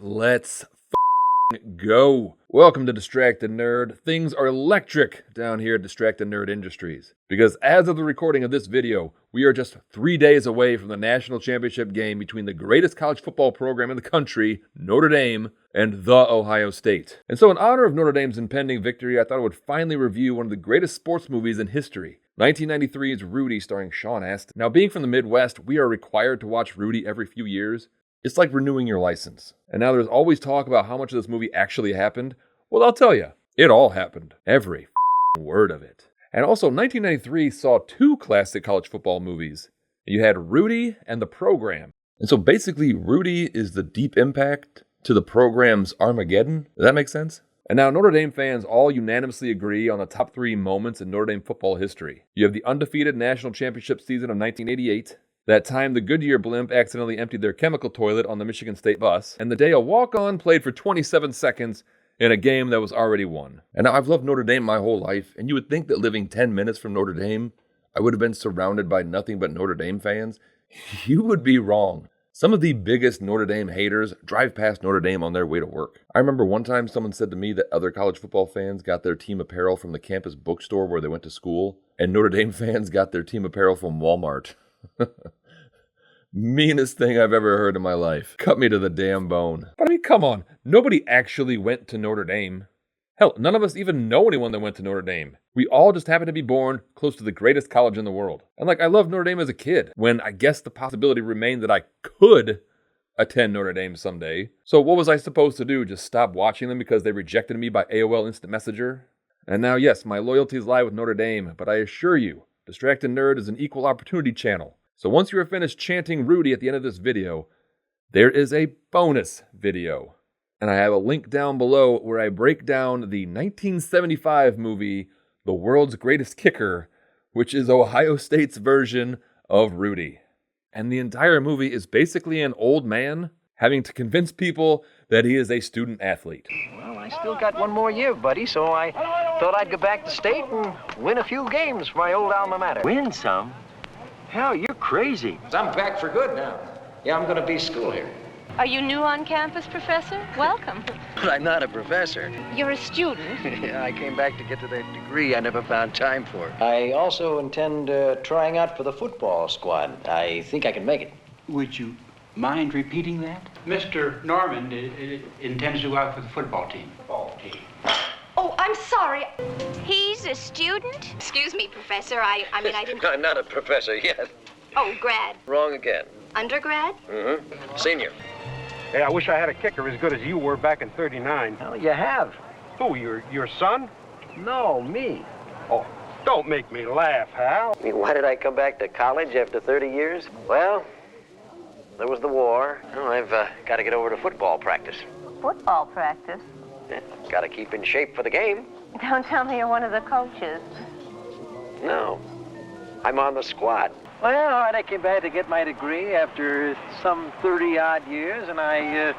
let's go. Welcome to Distracted Nerd. Things are electric down here at Distracted Nerd Industries. Because as of the recording of this video, we are just 3 days away from the national championship game between the greatest college football program in the country, Notre Dame, and the Ohio State. And so in honor of Notre Dame's impending victory, I thought I would finally review one of the greatest sports movies in history. 1993's Rudy, starring Sean Astin. Now, being from the Midwest, we are required to watch Rudy every few years. It's like renewing your license. And now there's always talk about how much of this movie actually happened. Well, I'll tell you, it all happened. Every word of it. And also, 1993 saw two classic college football movies. You had Rudy and The Program. And so basically, Rudy is the deep impact to the program's Armageddon. Does that make sense? And now Notre Dame fans all unanimously agree on the top three moments in Notre Dame football history. You have the undefeated national championship season of 1988. That time the Goodyear blimp accidentally emptied their chemical toilet on the Michigan State bus, and the day a walk-on played for 27 seconds in a game that was already won. And now I've loved Notre Dame my whole life, and you would think that living 10 minutes from Notre Dame, I would have been surrounded by nothing but Notre Dame fans. You would be wrong. Some of the biggest Notre Dame haters drive past Notre Dame on their way to work. I remember one time someone said to me that other college football fans got their team apparel from the campus bookstore where they went to school, and Notre Dame fans got their team apparel from Walmart. Meanest thing I've ever heard in my life. Cut me to the damn bone. But I mean, come on. Nobody actually went to Notre Dame. Hell, none of us even know anyone that went to Notre Dame. We all just happen to be born close to the greatest college in the world. And I loved Notre Dame as a kid, when I guess the possibility remained that I could attend Notre Dame someday. So what was I supposed to do? Just stop watching them because they rejected me by AOL Instant Messenger? And now, yes, my loyalties lie with Notre Dame, but I assure you, Distracted Nerd is an equal opportunity channel. So once you are finished chanting Rudy at the end of this video, there is a bonus video. And I have a link down below where I break down the 1975 movie, The World's Greatest Kicker, which is Ohio State's version of Rudy. And the entire movie is basically an old man having to convince people that he is a student athlete. Well, I still got one more year, buddy, so I thought I'd go back to state and win a few games for my old alma mater. Win some? Hell, you're crazy. I'm back for good now. Yeah, I'm going to be school here. Are you new on campus, Professor? Welcome. But I'm not a professor. You're a student. Yeah, I came back to get to that degree I never found time for. I also intend trying out for the football squad. I think I can make it. Would you mind repeating that? Mr. Norman intends to go out for the football team. Oh, I'm sorry. He's a student? Excuse me, Professor. I mean, I didn't... I'm not a professor yet. Oh, grad. Wrong again. Undergrad? Mm-hmm. Senior. Hey, I wish I had a kicker as good as you were back in '39. Hell, you have. Who, your son? No, me. Oh, don't make me laugh, Hal. I mean, why did I come back to college after 30 years? Well, there was the war. Oh, I've got to get over to football practice. Football practice? Yeah, got to keep in shape for the game. Don't tell me you're one of the coaches. No, I'm on the squad. Well, all right, I came back to get my degree after some 30-odd years, and I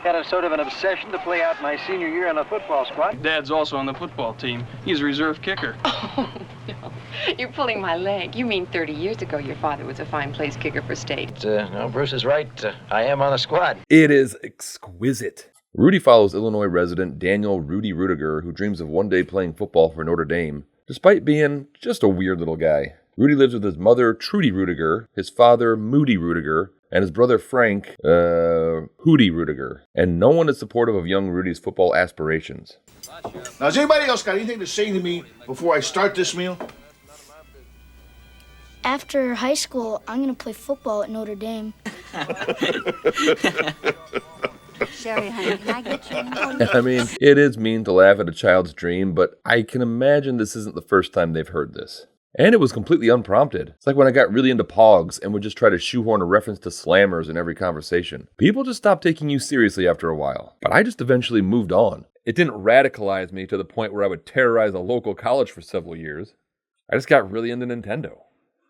had a sort of an obsession to play out my senior year on the football squad. Dad's also on the football team. He's a reserve kicker. Oh, no. You're pulling my leg. You mean 30 years ago your father was a fine place kicker for state. No, Bruce is right. I am on the squad. It is exquisite. Rudy follows Illinois resident Daniel Rudy Ruettiger, who dreams of one day playing football for Notre Dame, despite being just a weird little guy. Rudy lives with his mother, Trudy Ruettiger, his father, Moody Ruettiger, and his brother, Frank, Hootie Ruettiger. And no one is supportive of young Rudy's football aspirations. Now, has anybody else got anything to say to me before I start this meal? After high school, I'm going to play football at Notre Dame. Sherry, honey, can I get you? I mean, it is mean to laugh at a child's dream, but I can imagine this isn't the first time they've heard this. And it was completely unprompted. It's like when I got really into Pogs and would just try to shoehorn a reference to Slammers in every conversation. People just stopped taking you seriously after a while. But I just eventually moved on. It didn't radicalize me to the point where I would terrorize a local college for several years. I just got really into Nintendo.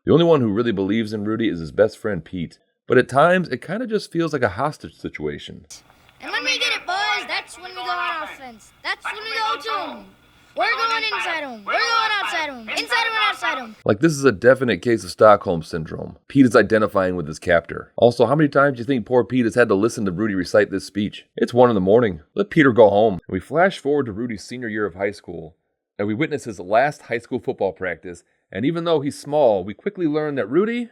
The only one who really believes in Rudy is his best friend Pete. But at times, it kind of just feels like a hostage situation. And let me get it, boys. That's when we go on offense. That's when we go to 'em. We're going inside him. We're going outside him. Inside him and outside him. Like, this is a definite case of Stockholm Syndrome. Pete is identifying with his captor. Also, how many times do you think poor Pete has had to listen to Rudy recite this speech? It's 1 a.m. Let Peter go home. We flash forward to Rudy's senior year of high school, and we witness his last high school football practice, and even though he's small, we quickly learn that Rudy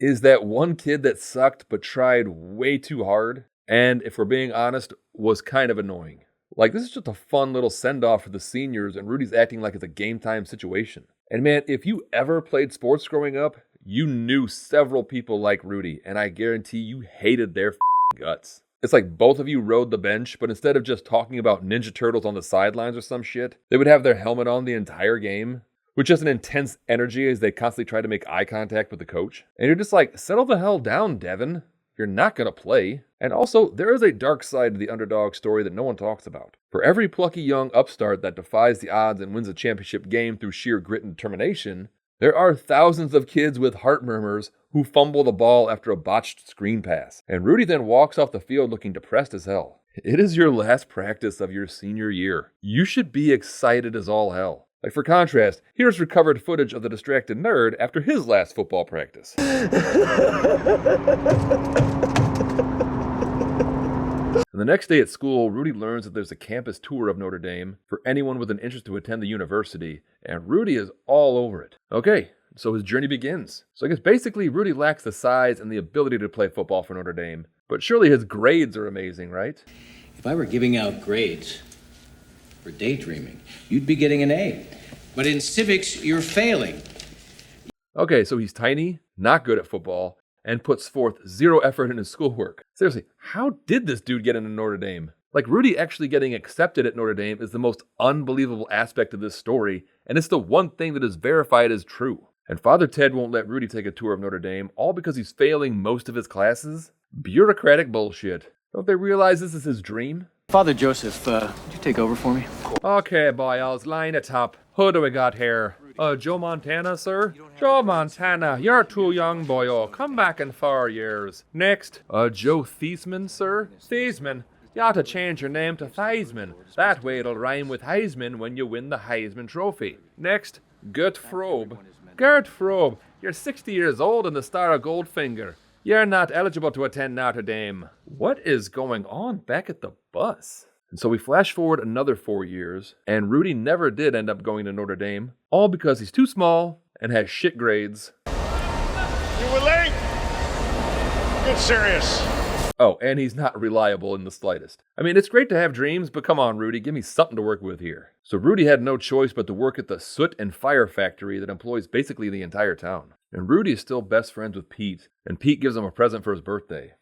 is that one kid that sucked but tried way too hard, and if we're being honest, was kind of annoying. Like, this is just a fun little send-off for the seniors, and Rudy's acting like it's a game time situation. And man, if you ever played sports growing up, you knew several people like Rudy, and I guarantee you hated their guts. It's like both of you rode the bench, but instead of just talking about Ninja Turtles on the sidelines or some shit, they would have their helmet on the entire game, with just an intense energy as they constantly try to make eye contact with the coach. And you're just like, settle the hell down, Devin. You're not going to play. And also, there is a dark side to the Underdog story that no one talks about. For every plucky young upstart that defies the odds and wins a championship game through sheer grit and determination, there are thousands of kids with heart murmurs who fumble the ball after a botched screen pass. And Rudy then walks off the field looking depressed as hell. It is your last practice of your senior year. You should be excited as all hell. Like, for contrast, here's recovered footage of the distracted nerd after his last football practice. And the next day at school, Rudy learns that there's a campus tour of Notre Dame for anyone with an interest to attend the university, and Rudy is all over it. Okay, so his journey begins. So I guess basically Rudy lacks the size and the ability to play football for Notre Dame, but surely his grades are amazing, right? If I were giving out grades for daydreaming, you'd be getting an A. But in civics, you're failing. Okay, so he's tiny, not good at football, and puts forth zero effort in his schoolwork. Seriously, how did this dude get into Notre Dame? Like, Rudy actually getting accepted at Notre Dame is the most unbelievable aspect of this story, and it's the one thing that is verified as true. And Father Ted won't let Rudy take a tour of Notre Dame, all because he's failing most of his classes? Bureaucratic bullshit. Don't they realize this is his dream? Father Joseph, would you take over for me? Okay, boys, line it up. Who do we got here? Joe Montana, sir? Joe Montana, you're too young, boyo. Come back in 4 years. Next, Joe Theismann, sir? Theismann? You ought to change your name to Theismann. That way it'll rhyme with Heisman when you win the Heisman Trophy. Next, Gert Frobe. Gert Frobe, you're 60 years old and the star of Goldfinger. You're not eligible to attend Notre Dame. What is going on back at the bus? And so we flash forward another 4 years, and Rudy never did end up going to Notre Dame, all because he's too small and has shit grades. You were late? Get serious. Oh, and he's not reliable in the slightest. I mean, it's great to have dreams, but come on, Rudy, give me something to work with here. So Rudy had no choice but to work at the soot and fire factory that employs basically the entire town. And Rudy is still best friends with Pete, and Pete gives him a present for his birthday.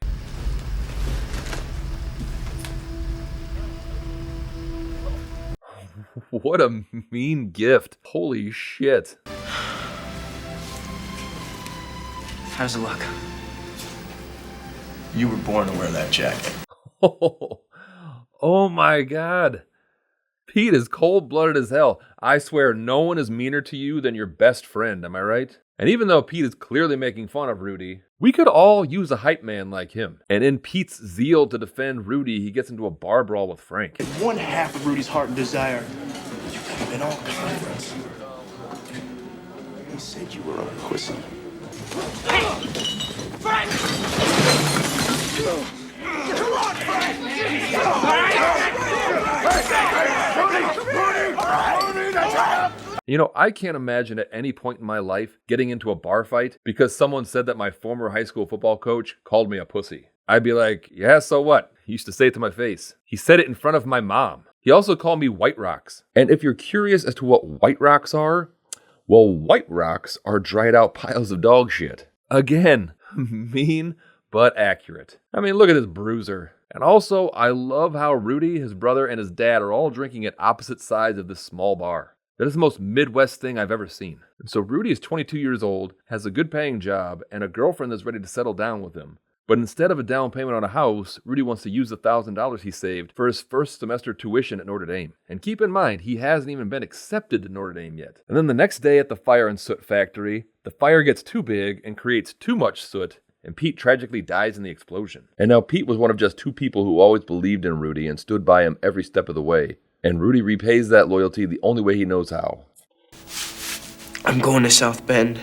What a mean gift. Holy shit. How's it look? You were born to wear that jacket. Oh my God. Pete is cold-blooded as hell. I swear no one is meaner to you than your best friend, am I right? And even though Pete is clearly making fun of Rudy, we could all use a hype man like him. And in Pete's zeal to defend Rudy, he gets into a bar brawl with Frank. One half of Rudy's heart and desire. You got him in all confidence. He said you were a pussy. Hey! Frank! Come on, Frank! You know, I can't imagine at any point in my life getting into a bar fight because someone said that my former high school football coach called me a pussy. I'd be like, yeah, so what? He used to say it to my face. He said it in front of my mom. He also called me White Rocks. And if you're curious as to what White Rocks are, well, White Rocks are dried out piles of dog shit. Again, mean but accurate. I mean, look at this bruiser. And also, I love how Rudy, his brother, and his dad are all drinking at opposite sides of this small bar. That is the most Midwest thing I've ever seen. And so Rudy is 22 years old, has a good paying job, and a girlfriend that's ready to settle down with him. But instead of a down payment on a house, Rudy wants to use the $1,000 he saved for his first semester tuition at Notre Dame. And keep in mind, he hasn't even been accepted to Notre Dame yet. And then the next day at the fire and soot factory, the fire gets too big and creates too much soot, and Pete tragically dies in the explosion. And now Pete was one of just 2 people who always believed in Rudy and stood by him every step of the way. And Rudy repays that loyalty the only way he knows how. I'm going to South Bend.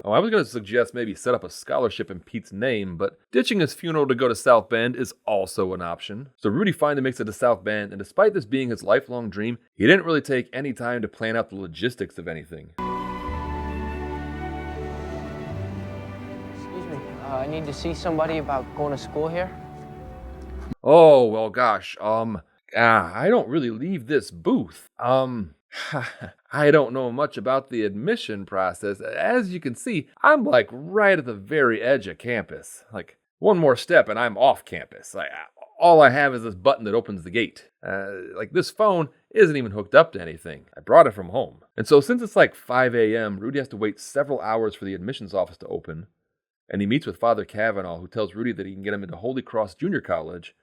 Oh, I was going to suggest maybe set up a scholarship in Pete's name, but ditching his funeral to go to South Bend is also an option. So Rudy finally makes it to South Bend, and despite this being his lifelong dream, he didn't really take any time to plan out the logistics of anything. Excuse me, I need to see somebody about going to school here. Oh, well, gosh, I don't really leave this booth. I don't know much about the admission process. As you can see, I'm like right at the very edge of campus. Like one more step and I'm off campus. All I have is this button that opens the gate. Like this phone isn't even hooked up to anything. I brought it from home. And so since it's like 5 a.m., Rudy has to wait several hours for the admissions office to open. And he meets with Father Kavanaugh, who tells Rudy that he can get him into Holy Cross Junior College.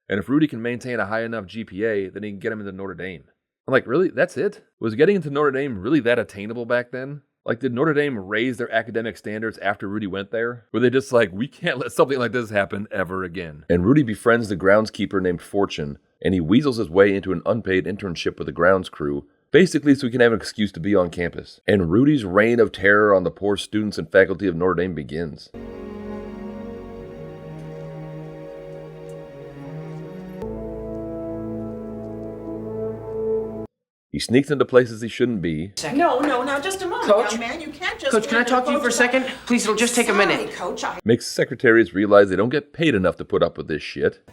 And if Rudy can maintain a high enough GPA, then he can get him into Notre Dame. I'm like, really? That's it? Was getting into Notre Dame really that attainable back then? Like, did Notre Dame raise their academic standards after Rudy went there? Were they just like, we can't let something like this happen ever again? And Rudy befriends the groundskeeper named Fortune, and he weasels his way into an unpaid internship with the grounds crew, basically so he can have an excuse to be on campus. And Rudy's reign of terror on the poor students and faculty of Notre Dame begins. He sneaks into places he shouldn't be. No, just a moment, Coach? young man. You can't just... Coach, can I talk to you for a second? Please, it'll just take a minute. Coach, Makes secretaries realize they don't get paid enough to put up with this shit.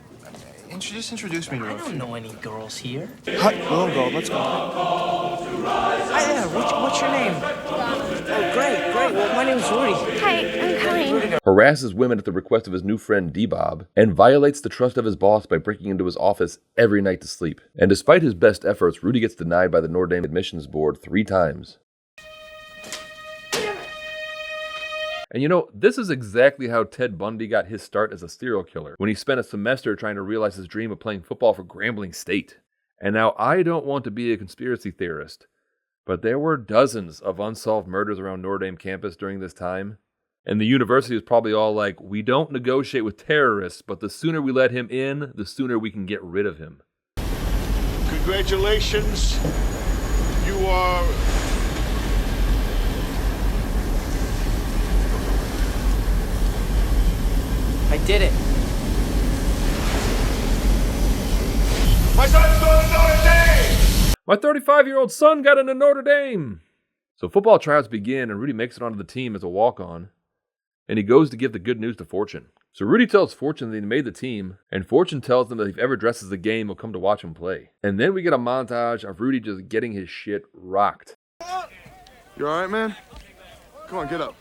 Just introduce me to her. I don't know any girls here. Hi, we'll go. Let's go. Hi there, what's your name? Oh, great. Well, my name's Rudy. Hi, I'm coming. Harasses women at the request of his new friend D-Bob, and violates the trust of his boss by breaking into his office every night to sleep. And despite his best efforts, Rudy gets denied by the Notre Dame admissions board 3 times. And you know, this is exactly how Ted Bundy got his start as a serial killer, when he spent a semester trying to realize his dream of playing football for Grambling State. And now, I don't want to be a conspiracy theorist, but there were dozens of unsolved murders around Notre Dame campus during this time. And the university was probably all like, we don't negotiate with terrorists, but the sooner we let him in, the sooner we can get rid of him. Congratulations. You are... I did it. My son's going to Notre Dame! My 35-year-old son got into Notre Dame! So football tryouts begin, and Rudy makes it onto the team as a walk-on. And he goes to give the good news to Fortune. So Rudy tells Fortune that he made the team, and Fortune tells him that if he ever dresses the game, he'll come to watch him play. And then we get a montage of Rudy just getting his shit rocked. You alright, man? Come on, get up.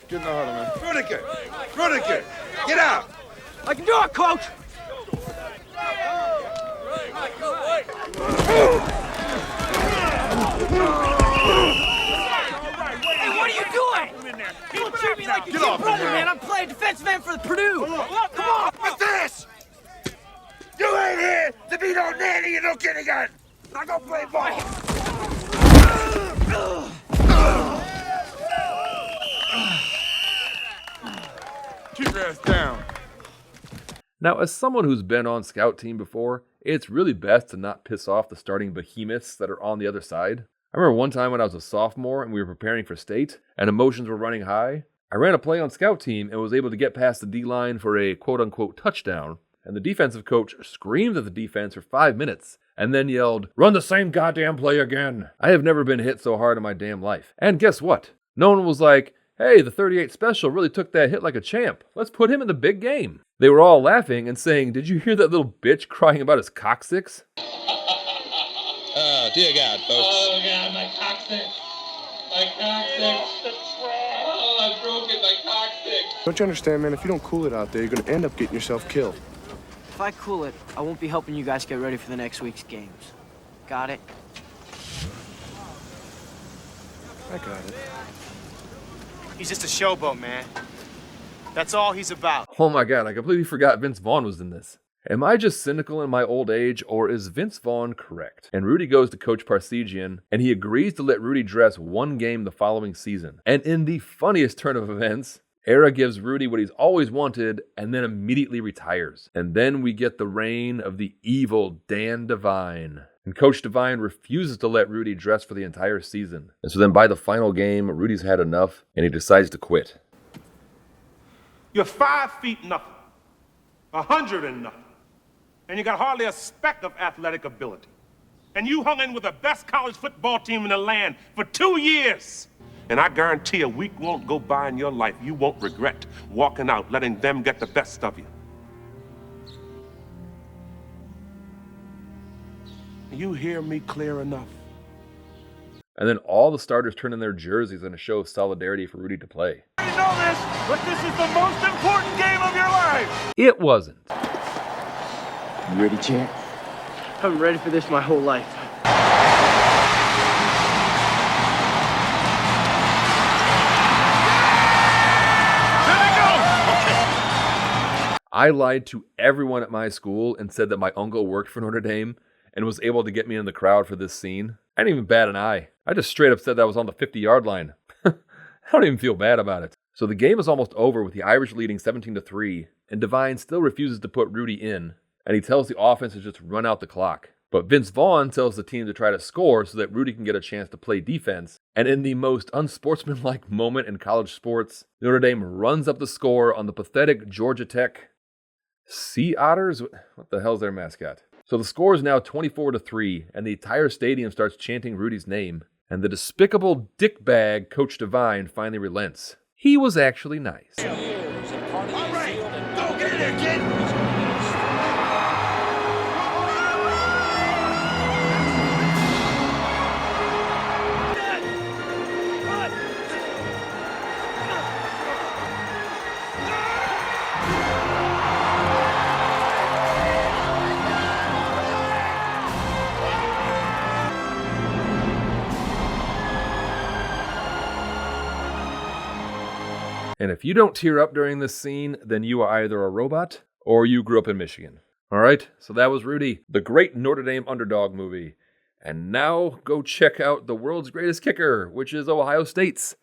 Get in the huddle, man. Ruettiger, get out! I can do it, Coach! Hey, what are you doing? Don't treat me like your brother, man. I'm playing defensive end for the Purdue. Come on! What's this? You ain't here to be no nanny and no kindergarten. Now go play ball. Keep your ass down. Now, as someone who's been on scout team before, it's really best to not piss off the starting behemoths that are on the other side. I remember one time when I was a sophomore and we were preparing for state, and emotions were running high. I ran a play on scout team and was able to get past the D-line for a quote-unquote touchdown, and the defensive coach screamed at the defense for 5 minutes, and then yelled, "Run the same goddamn play again." I have never been hit so hard in my damn life. And guess what? No one was like, "Hey, the 38 special really took that hit like a champ. Let's put him in the big game." They were all laughing and saying, "Did you hear that little bitch crying about his coccyx?" Oh, dear God, folks. Oh, God, my coccyx. My coccyx. Oh, I've broken my coccyx. Don't you understand, man? If you don't cool it out there, you're gonna end up getting yourself killed. If I cool it, I won't be helping you guys get ready for the next week's games. Got it? I got it. He's just a showboat, man. That's all he's about. Oh my God, I completely forgot Vince Vaughn was in this. Am I just cynical in my old age, or is Vince Vaughn correct? And Rudy goes to Coach Parsegian, and he agrees to let Rudy dress one game the following season. And in the funniest turn of events, Era gives Rudy what he's always wanted, and then immediately retires. And then we get the reign of the evil Dan Devine. And Coach Devine refuses to let Rudy dress for the entire season. And so then by the final game, Rudy's had enough, and he decides to quit. You're 5 feet nothing, 100 and nothing, and you got hardly a speck of athletic ability. And you hung in with the best college football team in the land for 2 years. And I guarantee a week won't go by in your life you won't regret walking out, letting them get the best of you. You hear me clear enough? And then all the starters turn in their jerseys in a show of solidarity for Rudy to play. You know this, but this is the most important game of your life. It wasn't. You ready, champ? I've been ready for this my whole life. I lied to everyone at my school and said that my uncle worked for Notre Dame and was able to get me in the crowd for this scene. I didn't even bat an eye. I just straight up said that I was on the 50-yard line. I don't even feel bad about it. So the game is almost over with the Irish leading 17-3, and Devine still refuses to put Rudy in, and he tells the offense to just run out the clock. But Vince Vaughn tells the team to try to score so that Rudy can get a chance to play defense. And in the most unsportsmanlike moment in college sports, Notre Dame runs up the score on the pathetic Georgia Tech Sea Otters? What the hell's their mascot? So the score is now 24-3, and the entire stadium starts chanting Rudy's name. And the despicable dickbag Coach Devine finally relents. He was actually nice. All right, go get in there, kid. And if you don't tear up during this scene, then you are either a robot or you grew up in Michigan. All right, so that was Rudy, the great Notre Dame Underdog movie. And now go check out The World's Greatest Kicker, which is Ohio State's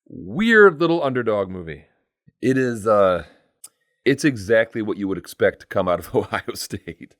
weird little underdog movie. It is, it's exactly what you would expect to come out of Ohio State.